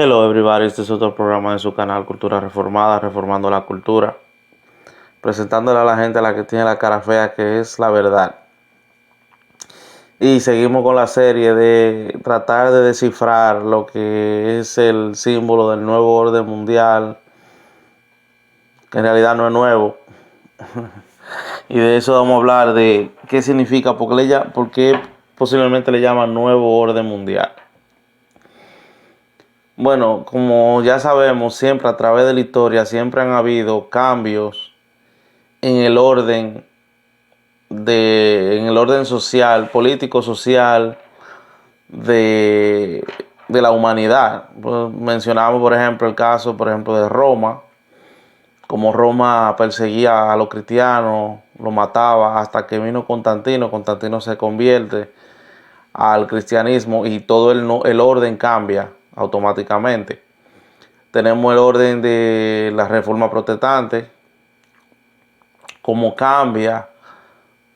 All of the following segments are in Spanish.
Hello everybody, este es otro programa de su canal Cultura Reformada, Reformando la Cultura, presentándole a la gente a la que tiene la cara fea, que es la verdad. Y seguimos con la serie de tratar de descifrar lo que es el símbolo del nuevo orden mundial, que en realidad no es nuevo. Y de eso vamos a hablar de qué significa, por qué posiblemente le llaman nuevo orden mundial. Bueno, como ya sabemos, siempre a través de la historia siempre han habido cambios en el orden social, político social de, de la humanidad. Pues mencionamos, por ejemplo, el caso, por ejemplo, de Roma, como Roma perseguía a los cristianos, los mataba hasta que vino Constantino. Constantino se convierte al cristianismo y todo el orden cambia automáticamente. Tenemos el orden de la Reforma Protestante, cómo cambia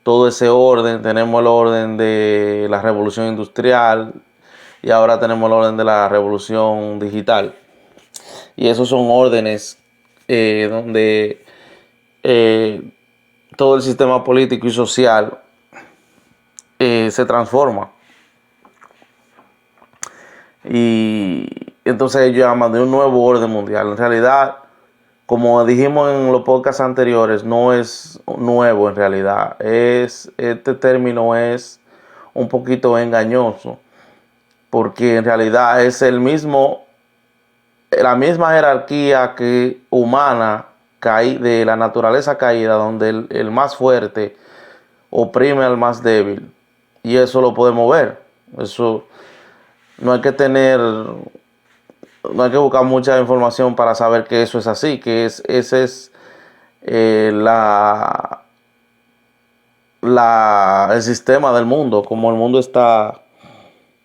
todo ese orden. Tenemos el orden de la Revolución Industrial y ahora tenemos el orden de la Revolución Digital. Y esos son órdenes donde todo el sistema político y social se transforma. Y entonces ellos llaman de un nuevo orden mundial. En realidad, como dijimos en los podcasts anteriores, no es nuevo en realidad. Este término es un poquito engañoso, porque en realidad es la misma jerarquía humana de la naturaleza caída, donde el más fuerte oprime al más débil. Y eso lo podemos ver. Eso no hay que tener no hay que buscar mucha información para saber que eso es así, ese es el sistema del mundo, como el mundo está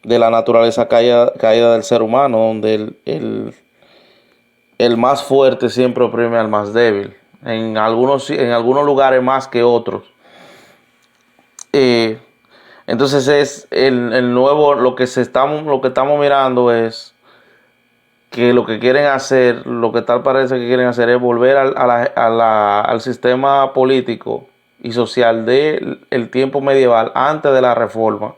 de la naturaleza caída del ser humano, donde el más fuerte siempre oprime al más débil, en algunos lugares más que otros. Eh, entonces es el nuevo, lo que estamos mirando es que lo que quieren hacer, lo que tal parece que quieren hacer es volver al sistema político y social del tiempo medieval, antes de la reforma,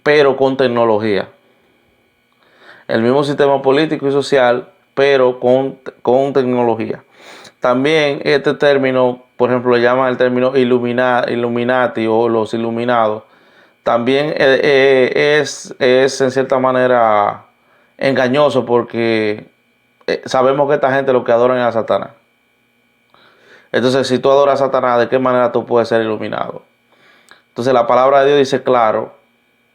pero con tecnología. El mismo sistema político y social, pero con tecnología. También este término, por ejemplo, le llaman el término Illuminati o los iluminados. También es en cierta manera engañoso, porque sabemos que esta gente lo que adoran es a Satanás. Entonces, si tú adoras a Satanás, ¿de qué manera tú puedes ser iluminado? Entonces, la palabra de Dios dice claro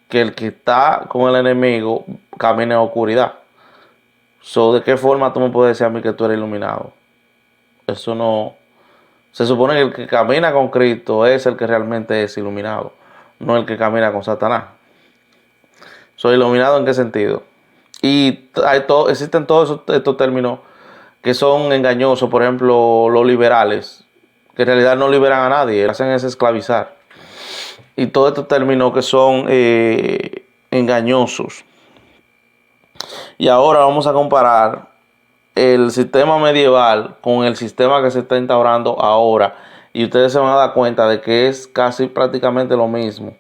que el que está con el enemigo camina en oscuridad. ¿De qué forma tú me puedes decir a mí que tú eres iluminado? Eso no. Se supone que el que camina con Cristo es el que realmente es iluminado, no el que camina con Satanás. ¿Soy iluminado en qué sentido? Y existen todos estos términos que son engañosos. Por ejemplo, los liberales, que en realidad no liberan a nadie, lo que hacen es esclavizar. Y todos estos términos que son engañosos. Y ahora vamos a comparar el sistema medieval con el sistema que se está instaurando ahora. Y ustedes se van a dar cuenta de que es casi prácticamente lo mismo.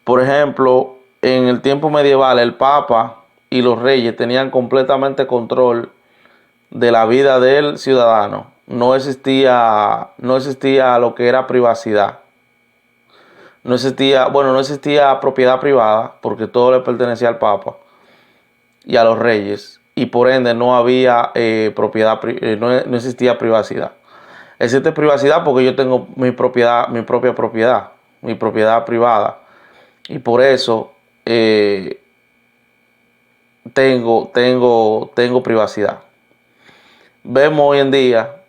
Por ejemplo, en el tiempo medieval, el Papa y los reyes tenían completamente control de la vida del ciudadano. No existía lo que era privacidad. No existía propiedad privada, porque todo le pertenecía al Papa y a los reyes. Y por ende no había no existía privacidad. Existe privacidad porque yo tengo mi propia propiedad, mi propiedad privada. Y por eso tengo privacidad. Vemos hoy en día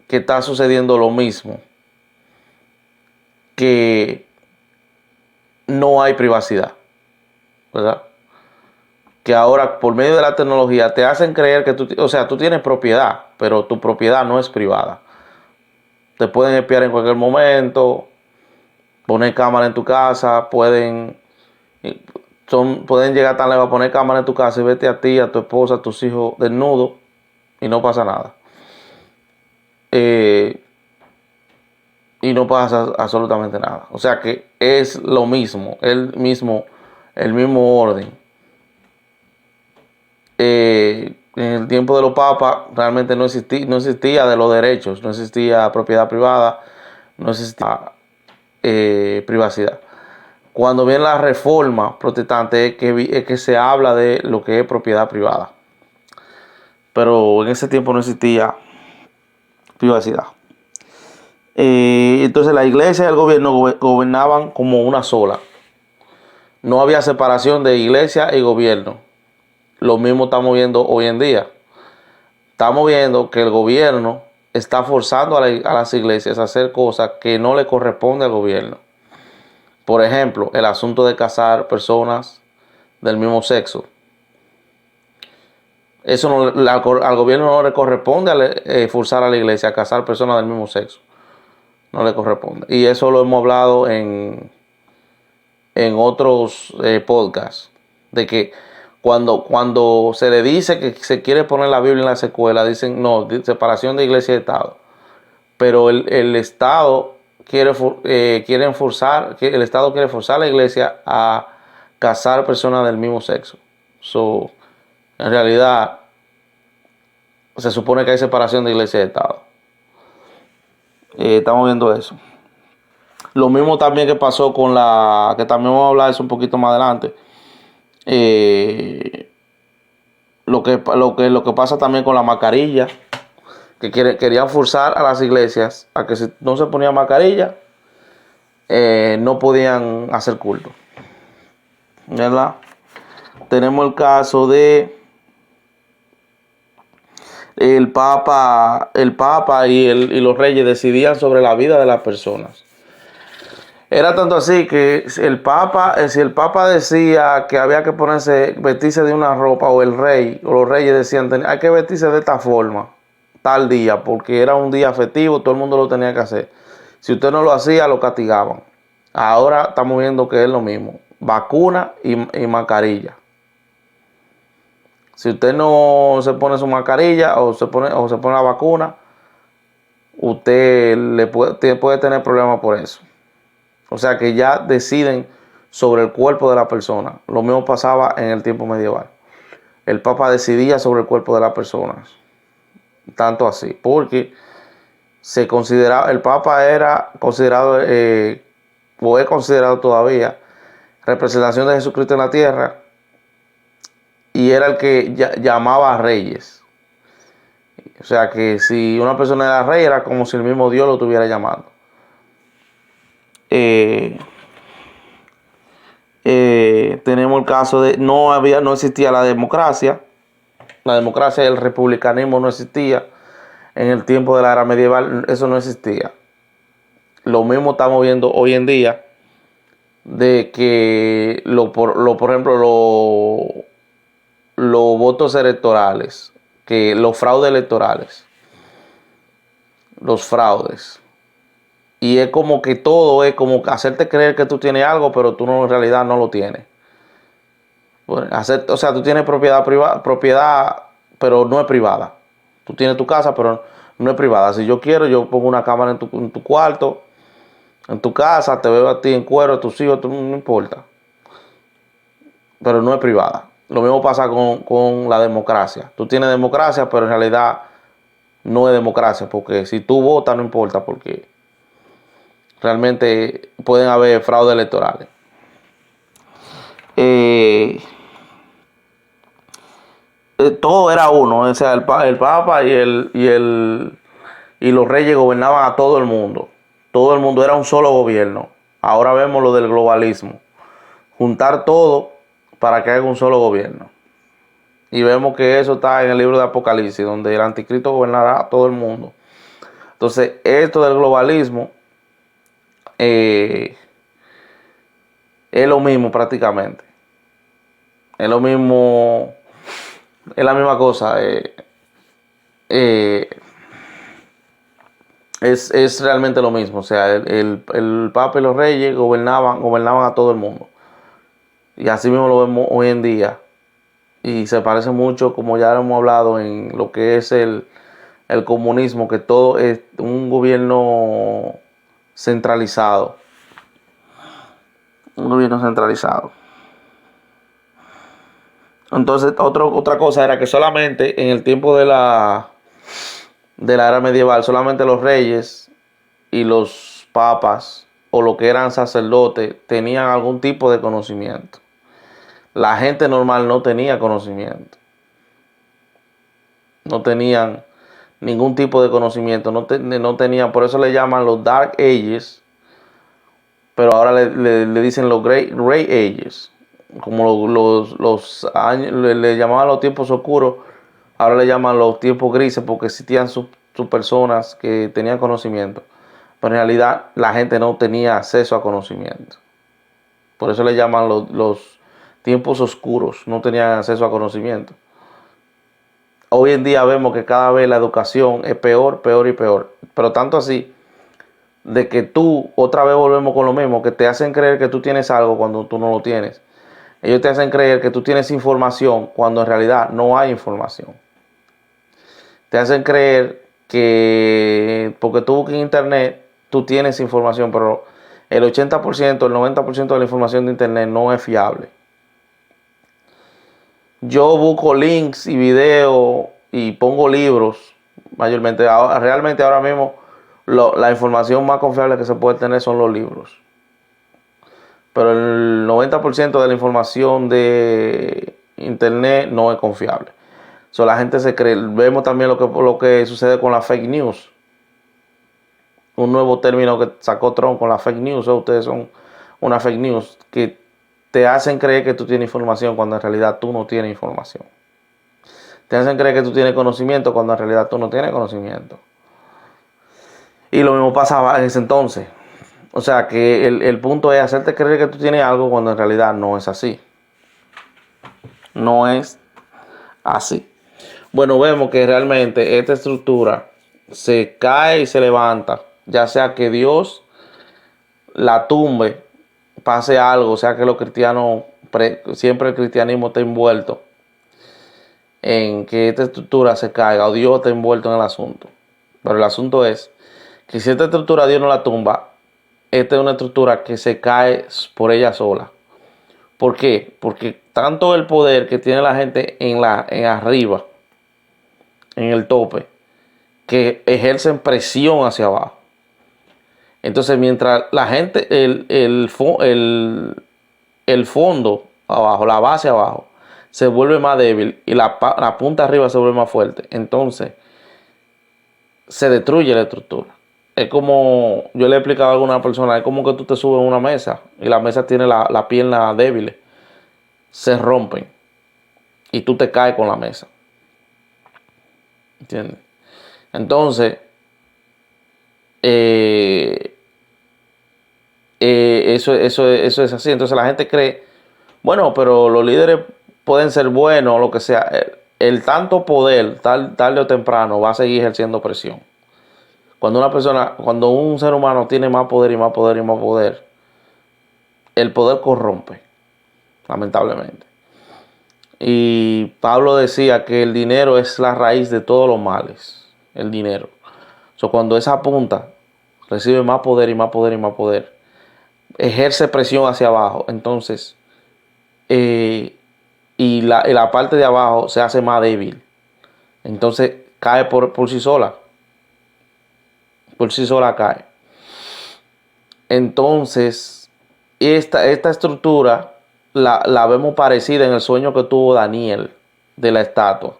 que está sucediendo lo mismo, que no hay privacidad, ¿verdad? Que ahora por medio de la tecnología te hacen creer que tú tienes propiedad, pero tu propiedad no es privada. Te pueden espiar en cualquier momento, poner cámara en tu casa, pueden llegar tan lejos a poner cámara en tu casa y vete a ti, a tu esposa, a tus hijos desnudos y no pasa nada. Y no pasa absolutamente nada. O sea que es lo mismo, el mismo orden. En el tiempo de los papas realmente no existía de los derechos, no existía propiedad privada, no existía privacidad. Cuando viene la reforma protestante es que se habla de lo que es propiedad privada. Pero en ese tiempo no existía privacidad. Entonces la iglesia y el gobierno gobernaban como una sola. No había separación de iglesia y gobierno. Lo mismo estamos viendo hoy en día. Estamos viendo que el gobierno está forzando a las iglesias a hacer cosas que no le corresponde al gobierno. Por ejemplo, el asunto de casar personas del mismo sexo. Eso al gobierno no le corresponde forzar a la iglesia a casar personas del mismo sexo. No le corresponde. Y eso lo hemos hablado en otros podcasts. De que cuando se le dice que se quiere poner la Biblia en las escuelas, dicen no, separación de iglesia y Estado. Pero el Estado quiere forzar a la iglesia a casar personas del mismo sexo. En realidad, se supone que hay separación de iglesia y Estado. Estamos viendo eso. Lo mismo también que pasó que también vamos a hablar de eso un poquito más adelante. Lo que pasa también con la mascarilla, que querían forzar a las iglesias a que si no se ponía mascarilla, no podían hacer culto. ¿Verdad? Tenemos el caso de el Papa y los reyes decidían sobre la vida de las personas. Era tanto así que si el Papa decía que había que vestirse de una ropa, o el rey o los reyes decían hay que vestirse de esta forma, tal día, porque era un día festivo, todo el mundo lo tenía que hacer. Si usted no lo hacía, lo castigaban. Ahora estamos viendo que es lo mismo, vacuna y mascarilla. Si usted no se pone su mascarilla o se pone la vacuna, usted puede tener problemas por eso. O sea que ya deciden sobre el cuerpo de la persona. Lo mismo pasaba en el tiempo medieval. El Papa decidía sobre el cuerpo de las personas. Tanto así, porque el Papa era considerado, o es considerado todavía, representación de Jesucristo en la tierra, y era el que llamaba a reyes. O sea que si una persona era rey, era como si el mismo Dios lo estuviera llamando. Tenemos el caso de no existía la democracia. La democracia y el republicanismo no existía. En el tiempo de la era medieval eso no existía. Lo mismo estamos viendo hoy en día, de que por ejemplo los votos electorales, que los fraudes electorales, los fraudes. Y es como que todo es como hacerte creer que tú tienes algo, pero tú en realidad no lo tienes. O sea, tú tienes propiedad, pero no es privada. Tú tienes tu casa, pero no es privada. Si yo quiero, yo pongo una cámara en tu cuarto, en tu casa, te veo a ti en cuero, a tus hijos, no importa. Pero no es privada. Lo mismo pasa con la democracia. Tú tienes democracia, pero en realidad no es democracia, porque si tú votas no importa, porque realmente pueden haber fraudes electorales. Todo era uno, o sea, el Papa y los reyes gobernaban a todo el mundo. Todo el mundo era un solo gobierno. Ahora vemos lo del globalismo. Juntar todo para que haga un solo gobierno. Y vemos que eso está en el libro de Apocalipsis, donde el anticristo gobernará a todo el mundo. Entonces, esto del globalismo es lo mismo prácticamente. Es lo mismo, es la misma cosa. Es realmente lo mismo. O sea, el Papa y los reyes gobernaban a todo el mundo. Y así mismo lo vemos hoy en día. Y se parece mucho, como ya hemos hablado, en lo que es el comunismo, que todo es un gobierno centralizado. Un gobierno centralizado. Entonces, otra cosa era que solamente en el tiempo de la era medieval, solamente los reyes y los papas o lo que eran sacerdotes tenían algún tipo de conocimiento. La gente normal no tenía conocimiento. No tenían ningún tipo de conocimiento. No tenían, por eso le llaman los Dark Ages, pero ahora le dicen los Grey Ages. Como los años, le llamaban los tiempos oscuros, ahora le llaman los tiempos grises porque existían sus personas que tenían conocimiento. Pero en realidad la gente no tenía acceso a conocimiento. Por eso le llaman los tiempos oscuros, no tenían acceso a conocimiento. Hoy en día vemos que cada vez la educación es peor, peor y peor. Pero tanto así, de que tú, otra vez volvemos con lo mismo, que te hacen creer que tú tienes algo cuando tú no lo tienes. Ellos te hacen creer que tú tienes información cuando en realidad no hay información. Te hacen creer que porque tú buscas en internet, tú tienes información, pero el 80%, el 90% de la información de internet no es fiable. Yo busco links y videos y pongo libros, mayormente. Realmente ahora mismo la información más confiable que se puede tener son los libros. Pero el 90% de la información de internet no es confiable. La gente se cree. Vemos también lo que sucede con la fake news. Un nuevo término que sacó Trump con la fake news. Ustedes son una fake news que te hacen creer que tú tienes información cuando en realidad tú no tienes información. Te hacen creer que tú tienes conocimiento cuando en realidad tú no tienes conocimiento. Y lo mismo pasaba en ese entonces. O sea que el punto es hacerte creer que tú tienes algo cuando en realidad no es así. No es así. Bueno, vemos que realmente esta estructura se cae y se levanta, ya sea que Dios la tumbe, pase algo, o sea que los cristianos, siempre el cristianismo está envuelto en que esta estructura se caiga o Dios está envuelto en el asunto. Pero el asunto es que si esta estructura Dios no la tumba, esta es una estructura que se cae por ella sola. ¿Por qué? Porque tanto el poder que tiene la gente en arriba, en el tope, que ejercen presión hacia abajo. Entonces, mientras la gente, el fondo abajo, la base abajo, se vuelve más débil y la punta arriba se vuelve más fuerte, entonces se destruye la estructura. Es como, yo le he explicado a alguna persona, es como que tú te subes a una mesa y la mesa tiene la pierna débil, se rompen y tú te caes con la mesa. ¿Entiendes? Entonces, eso es así. Entonces la gente cree, bueno, pero los líderes pueden ser buenos o lo que sea. El tanto poder, tarde o temprano, va a seguir ejerciendo presión. Cuando un ser humano tiene más poder y más poder y más poder, el poder corrompe, lamentablemente. Y Pablo decía que el dinero es la raíz de todos los males. El dinero. Cuando esa punta recibe más poder y más poder y más poder, ejerce presión hacia abajo, entonces y la parte de abajo se hace más débil, entonces cae por sí sola, cae. Entonces esta estructura la vemos parecida en el sueño que tuvo Daniel de la estatua.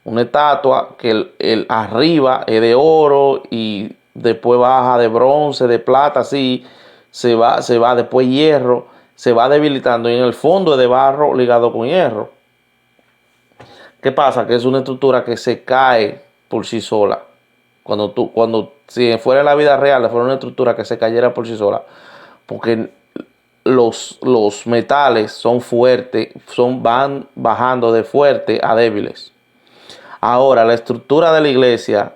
Una estatua que el arriba es de oro y después baja de bronce, de plata, así se va después hierro, se va debilitando y en el fondo es de barro ligado con hierro. ¿Qué pasa? Que es una estructura que se cae por sí sola. Si fuera en la vida real, fuera una estructura que se cayera por sí sola, porque los metales son fuertes, van bajando de fuerte a débiles. Ahora, la estructura de la iglesia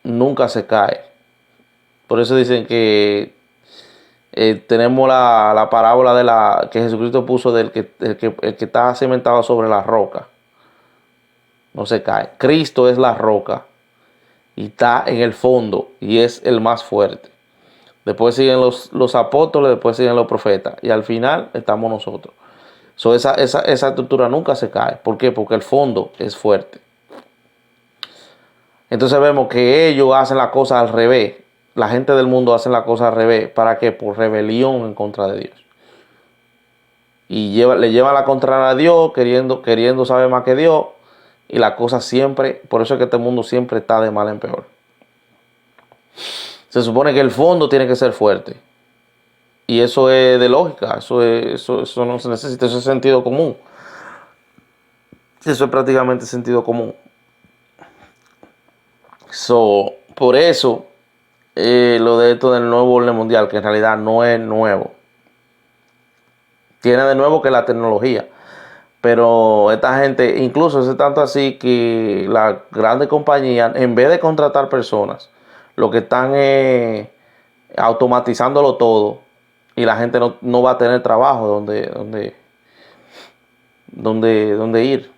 nunca se cae. Por eso dicen que Tenemos la parábola de que Jesucristo puso el que está cimentado sobre la roca. No se cae. Cristo es la roca y está en el fondo y es el más fuerte. Después siguen los apóstoles, después siguen los profetas y al final estamos nosotros. Esa estructura nunca se cae. ¿Por qué? Porque el fondo es fuerte. Entonces vemos que ellos hacen la cosa al revés. La gente del mundo hace la cosa al revés. ¿Para qué? Por rebelión en contra de Dios. Y le llevan la contraria a Dios, queriendo saber más que Dios. Y la cosa siempre, por eso es que este mundo siempre está de mal en peor. Se supone que el fondo tiene que ser fuerte. Y eso es de lógica, eso no se necesita, eso es sentido común. Eso es prácticamente sentido común. Por eso, lo de esto del nuevo orden mundial, que en realidad no es nuevo. Tiene de nuevo que la tecnología. Pero esta gente, incluso es tanto así que las grandes compañías, en vez de contratar personas, lo que están es automatizándolo todo y la gente no va a tener trabajo donde ir,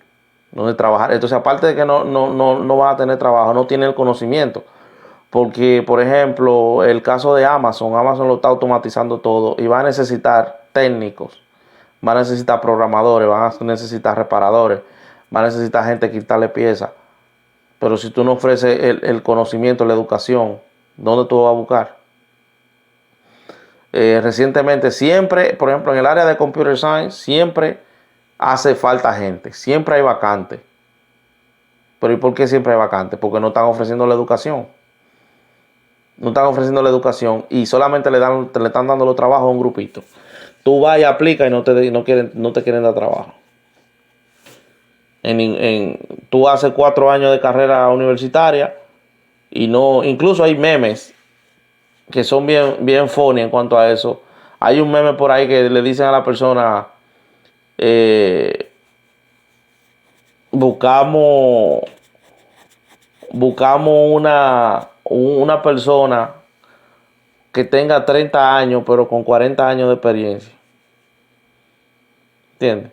donde trabajar. Entonces, aparte de que no va a tener trabajo, no tiene el conocimiento. Porque, por ejemplo, el caso de Amazon lo está automatizando todo y va a necesitar técnicos, va a necesitar programadores, van a necesitar reparadores, va a necesitar gente que quitarle piezas. Pero si tú no ofreces el conocimiento, la educación, ¿dónde tú vas a buscar? Recientemente siempre, por ejemplo, en el área de Computer Science, siempre hace falta gente, siempre hay vacantes. Pero ¿y por qué siempre hay vacantes? Porque no están ofreciendo la educación. No están ofreciendo la educación y solamente le están dando los trabajos a un grupito. Tú vas y aplicas y no te quieren dar trabajo. Tú haces 4 años de carrera universitaria y no, incluso hay memes que son bien funny en cuanto a eso. Hay un meme por ahí que le dicen a la persona, buscamos una persona que tenga 30 años pero con 40 años de experiencia. ¿Entiendes?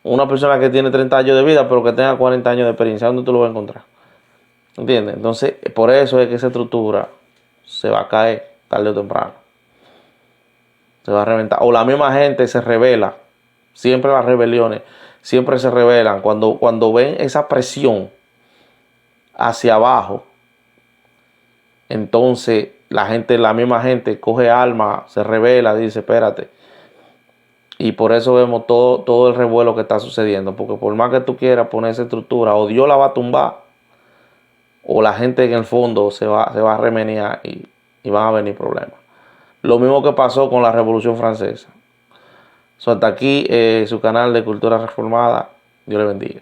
Una persona que tiene 30 años de vida pero que tenga 40 años de experiencia, ¿dónde tú lo vas a encontrar? ¿Entiendes? Entonces, por eso es que esa estructura se va a caer tarde o temprano. Se va a reventar. O la misma gente se revela. Siempre las rebeliones, siempre se rebelan. Cuando ven esa presión hacia abajo, entonces la misma gente coge armas, se revela, dice, espérate. Y por eso vemos todo el revuelo que está sucediendo. Porque por más que tú quieras poner esa estructura, o Dios la va a tumbar, o la gente en el fondo se va a remenear y van a venir problemas. Lo mismo que pasó con la Revolución Francesa. Hasta aquí su canal de Cultura Reformada. Dios le bendiga.